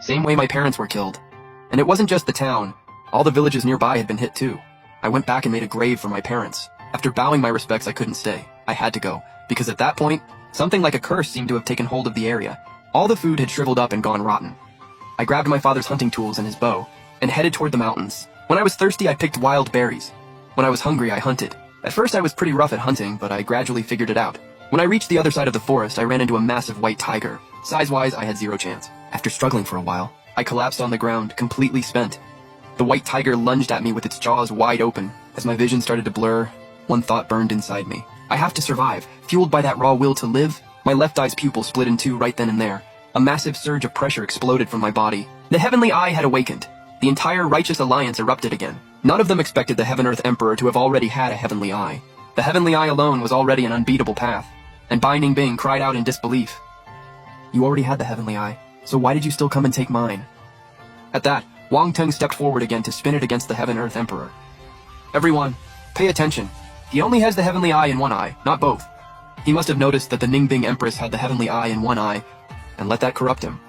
same way my parents were killed. And it wasn't just the town. All the villages nearby had been hit too. I went back and made a grave for my parents. After bowing my respects, I couldn't stay. I had to go, because at that point, something like a curse seemed to have taken hold of the area. All the food had shriveled up and gone rotten. I grabbed my father's hunting tools and his bow, and headed toward the mountains. When I was thirsty, I picked wild berries. When I was hungry, I hunted. At first, I was pretty rough at hunting, but I gradually figured it out. When I reached the other side of the forest, I ran into a massive white tiger. Size-wise, I had zero chance. After struggling for a while, I collapsed on the ground, completely spent. The white tiger lunged at me with its jaws wide open. As my vision started to blur, one thought burned inside me. I have to survive. Fueled by that raw will to live, my left eye's pupil split in two right then and there. A massive surge of pressure exploded from my body. The Heavenly Eye had awakened. The entire Righteous Alliance erupted again. None of them expected the Heaven-Earth Emperor to have already had a Heavenly Eye. The Heavenly Eye alone was already an unbeatable path. And Binding Bing cried out in disbelief. "You already had the Heavenly Eye, so why did you still come and take mine?" At that, Wang Teng stepped forward again to spin it against the Heaven-Earth Emperor. "Everyone, pay attention. He only has the Heavenly Eye in one eye, not both. He must have noticed that the Ningbing Empress had the Heavenly Eye in one eye, and let that corrupt him.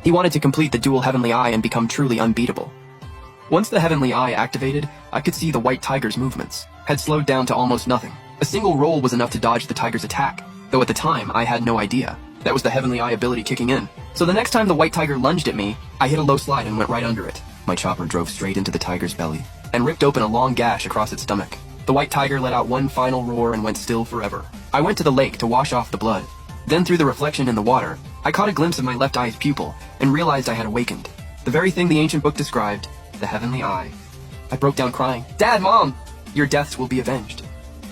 He wanted to complete the dual Heavenly Eye and become truly unbeatable." Once the Heavenly Eye activated, I could see the white tiger's movements had slowed down to almost nothing. A single roll was enough to dodge the tiger's attack, though at the time, I had no idea. That was the Heavenly Eye ability kicking in. So the next time the white tiger lunged at me, I hit a low slide and went right under it. My chopper drove straight into the tiger's belly, and ripped open a long gash across its stomach. The white tiger let out one final roar and went still forever. I went to the lake to wash off the blood. Then through the reflection in the water, I caught a glimpse of my left eye's pupil, and realized I had awakened. The very thing the ancient book described, the Heavenly Eye. I broke down crying. "Dad, Mom! Your deaths will be avenged."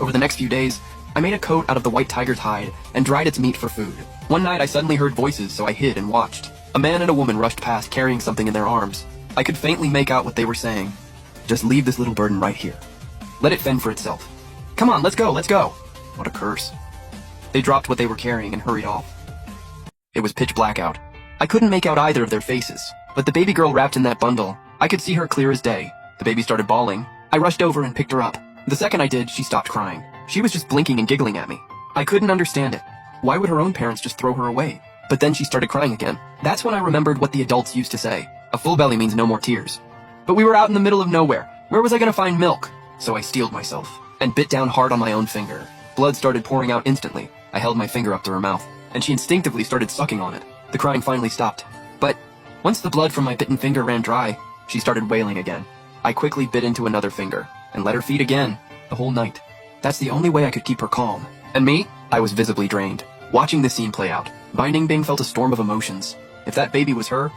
Over the next few days, I made a coat out of the white tiger's hide and dried its meat for food. One night I suddenly heard voices, so I hid and watched. A man and a woman rushed past carrying something in their arms. I could faintly make out what they were saying. "Just leave this little burden right here. Let it fend for itself. Come on, let's go, let's go." What a curse. They dropped what they were carrying and hurried off. It was pitch black out. I couldn't make out either of their faces, but the baby girl wrapped in that bundle, I could see her clear as day. The baby started bawling. I rushed over and picked her up. The second I did, she stopped crying. She was just blinking and giggling at me. I couldn't understand it. Why would her own parents just throw her away? But then she started crying again. That's when I remembered what the adults used to say. A full belly means no more tears. But we were out in the middle of nowhere. Where was I gonna find milk? So I steeled myself, and bit down hard on my own finger. Blood started pouring out instantly. I held my finger up to her mouth, and she instinctively started sucking on it. The crying finally stopped. But once the blood from my bitten finger ran dry, she started wailing again. I quickly bit into another finger, and let her feed again, the whole night. That's the only way I could keep her calm. And me? I was visibly drained. Watching this scene play out, Binding Bing felt a storm of emotions. If that baby was her,